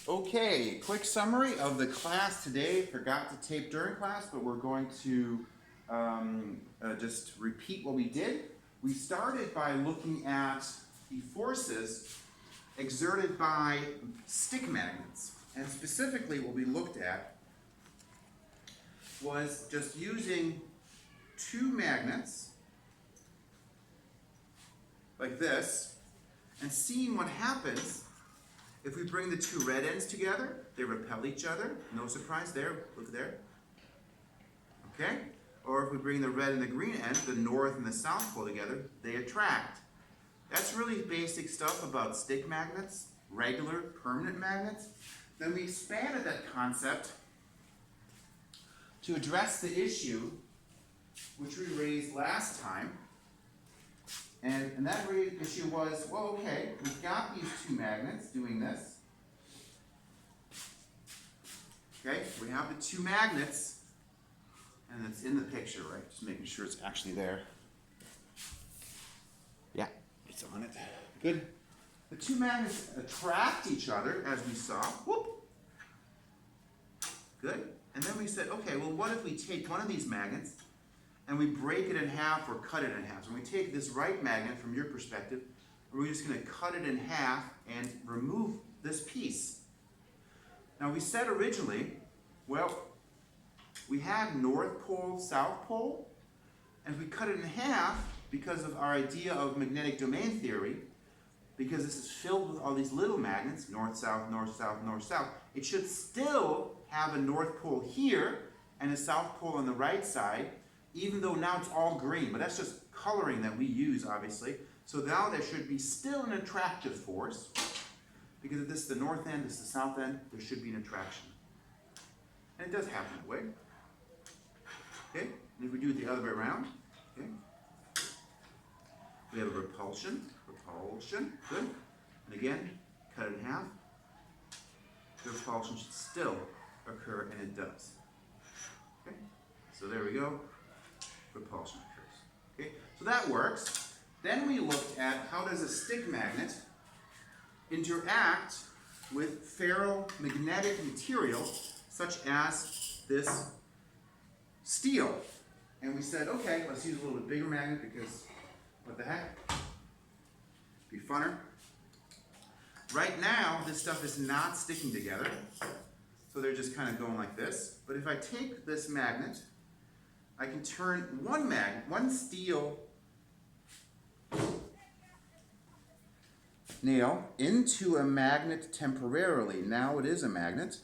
Okay, quick summary of the class today. Forgot to tape during class, but we're going to just repeat what we did. We started by looking at the forces exerted by stick magnets. And specifically what we looked at was just using two magnets like this and seeing what happens if we bring the two red ends together. They repel each other. No surprise there. Look there. Okay? Or if we bring the red and the green end, the north and the south pole together, they attract. That's really basic stuff about stick magnets, regular permanent magnets. Then we expanded that concept to address the issue which we raised last time. And that issue was, well, okay, we've got these two magnets doing this. Okay, we have the two magnets, and it's in the picture, right? Just making sure it's actually there. Yeah, it's on it. Good. The two magnets attract each other, as we saw. Whoop. Good. And then we said, okay, well, what if we take one of these magnets and we break it in half or cut it in half? So when we take this right magnet from your perspective, we're just going to cut it in half and remove this piece. Now we said originally, well, we had North Pole, South Pole, and if we cut it in half because of our idea of magnetic domain theory, because this is filled with all these little magnets, north, south, north, south, north, south, it should still have a North Pole here and a South Pole on the right side, even though now it's all green, but that's just coloring that we use, obviously. So now there should be still an attractive force, because if this is the north end, this is the south end, there should be an attraction. And it does happen that way. Okay, and if we do it the other way around, okay, we have a repulsion, good. And again, cut it in half. The repulsion should still occur, and it does. Okay, so there we go. Repulsion occurs. Okay, so that works. Then we looked at how does a stick magnet interact with ferromagnetic material such as this steel. And we said, okay, let's use a little bit bigger magnet because what the heck? Be funner. Right now, this stuff is not sticking together. So they're just kind of going like this. But if I take this magnet, I can turn one steel nail into a magnet temporarily. Now it is a magnet.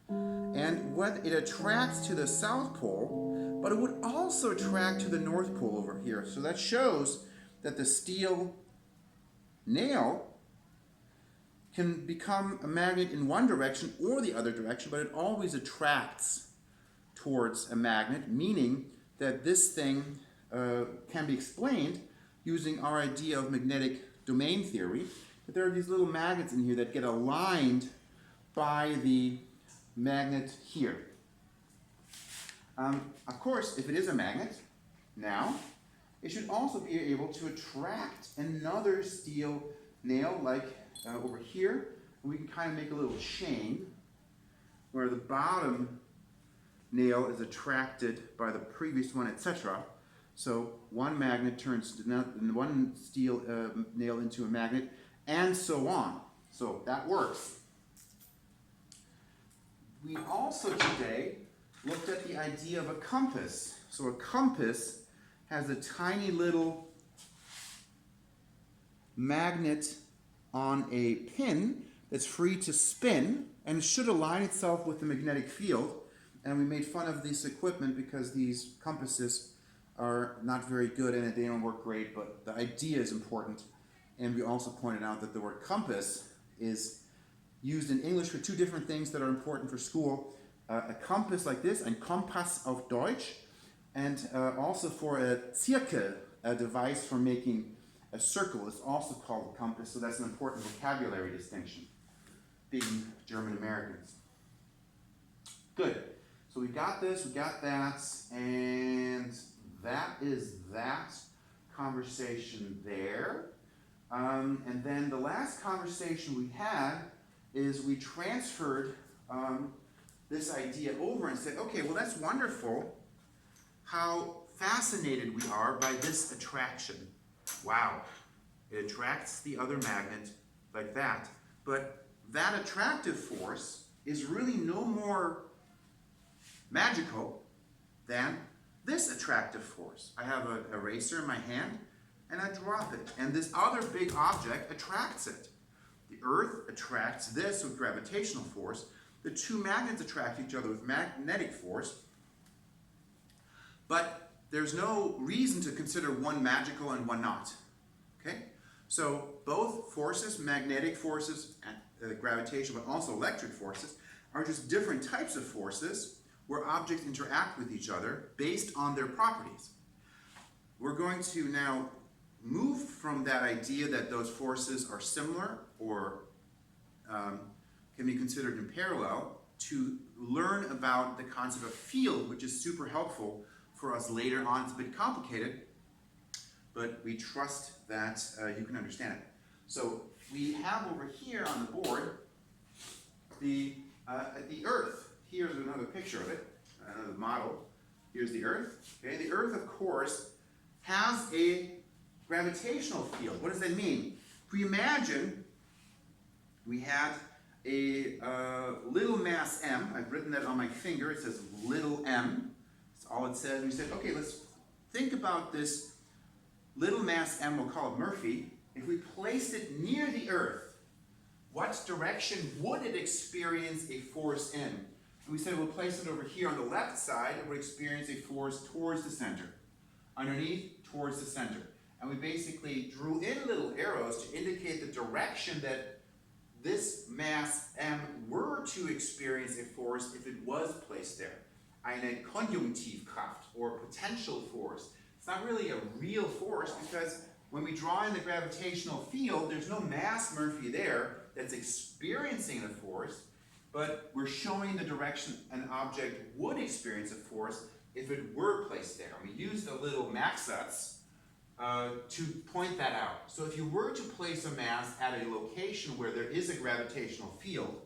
And what it attracts to the South Pole, but it would also attract to the North Pole over here. So that shows that the steel nail can become a magnet in one direction or the other direction, but it always attracts towards a magnet, meaning that this thing can be explained using our idea of magnetic domain theory, that there are these little magnets in here that get aligned by the magnet here. Of course, if it is a magnet, now, it should also be able to attract another steel nail like over here. And we can kind of make a little chain where the bottom nail is attracted by the previous one, etc. So one magnet turns one steel nail into a magnet, and so on. So that works. We also today looked at the idea of a compass. So a compass has a tiny little magnet on a pin that's free to spin and should align itself with the magnetic field. And we made fun of this equipment because these compasses are not very good and they don't work great, but the idea is important. And we also pointed out that the word compass is used in English for two different things that are important for school. A compass like this, ein Kompass auf Deutsch, and also for a Zirkel, a device for making a circle, is also called a compass, so that's an important vocabulary distinction, being German Americans. Good. So we got this, we got that, and that is that conversation there. And then the last conversation we had is we transferred this idea over and said, okay, well that's wonderful how fascinated we are by this attraction. Wow, it attracts the other magnet like that. But that attractive force is really no more magical than this attractive force. I have an eraser in my hand and I drop it, and this other big object attracts it. The Earth attracts this with gravitational force. The two magnets attract each other with magnetic force. But there's no reason to consider one magical and one not. Okay? So both forces, magnetic forces, and gravitational, but also electric forces, are just different types of forces where objects interact with each other based on their properties. We're going to now move from that idea that those forces are similar or can be considered in parallel to learn about the concept of field, which is super helpful for us later on. It's a bit complicated, but we trust that you can understand it. So we have over here on the board the Earth. Here's another picture of it, another model. Here's the Earth. Okay, the Earth, of course, has a gravitational field. What does that mean? If we imagine we had a little mass m, I've written that on my finger, it says little m, that's all it says. We said, okay, let's think about this little mass m, we'll call it Murphy. If we placed it near the Earth, what direction would it experience a force in? And we said we'll place it over here on the left side, it would experience a force towards the center. Underneath, towards the center. And we basically drew in little arrows to indicate the direction that this mass m were to experience a force if it was placed there. Eine Konjunktivkraft, or potential force. It's not really a real force because when we draw in the gravitational field, there's no mass Murphy there that's experiencing a force, but we're showing the direction an object would experience a force if it were placed there. And we used the little Maxuts to point that out. So if you were to place a mass at a location where there is a gravitational field,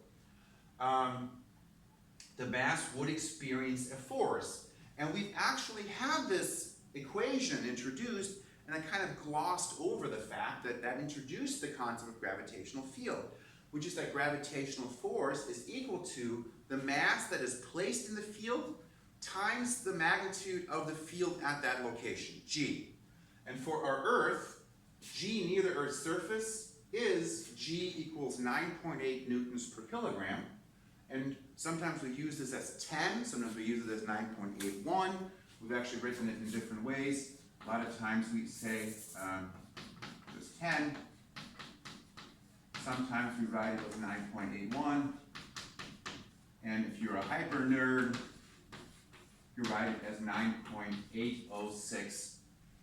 the mass would experience a force. And we've actually had this equation introduced, and I kind of glossed over the fact that that introduced the concept of gravitational field, which is that gravitational force is equal to the mass that is placed in the field times the magnitude of the field at that location, g. And for our Earth, g near the Earth's surface is g equals 9.8 newtons per kilogram. And sometimes we use this as 10, sometimes we use it as 9.81. We've actually written it in different ways. A lot of times we say just 10. Sometimes we write it as 9.81. And if you're a hyper nerd, you write it as 9.806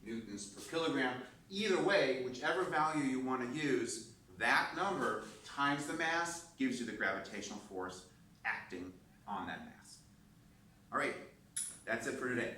newtons per kilogram. Either way, whichever value you want to use, that number times the mass gives you the gravitational force acting on that mass. All right, that's it for today.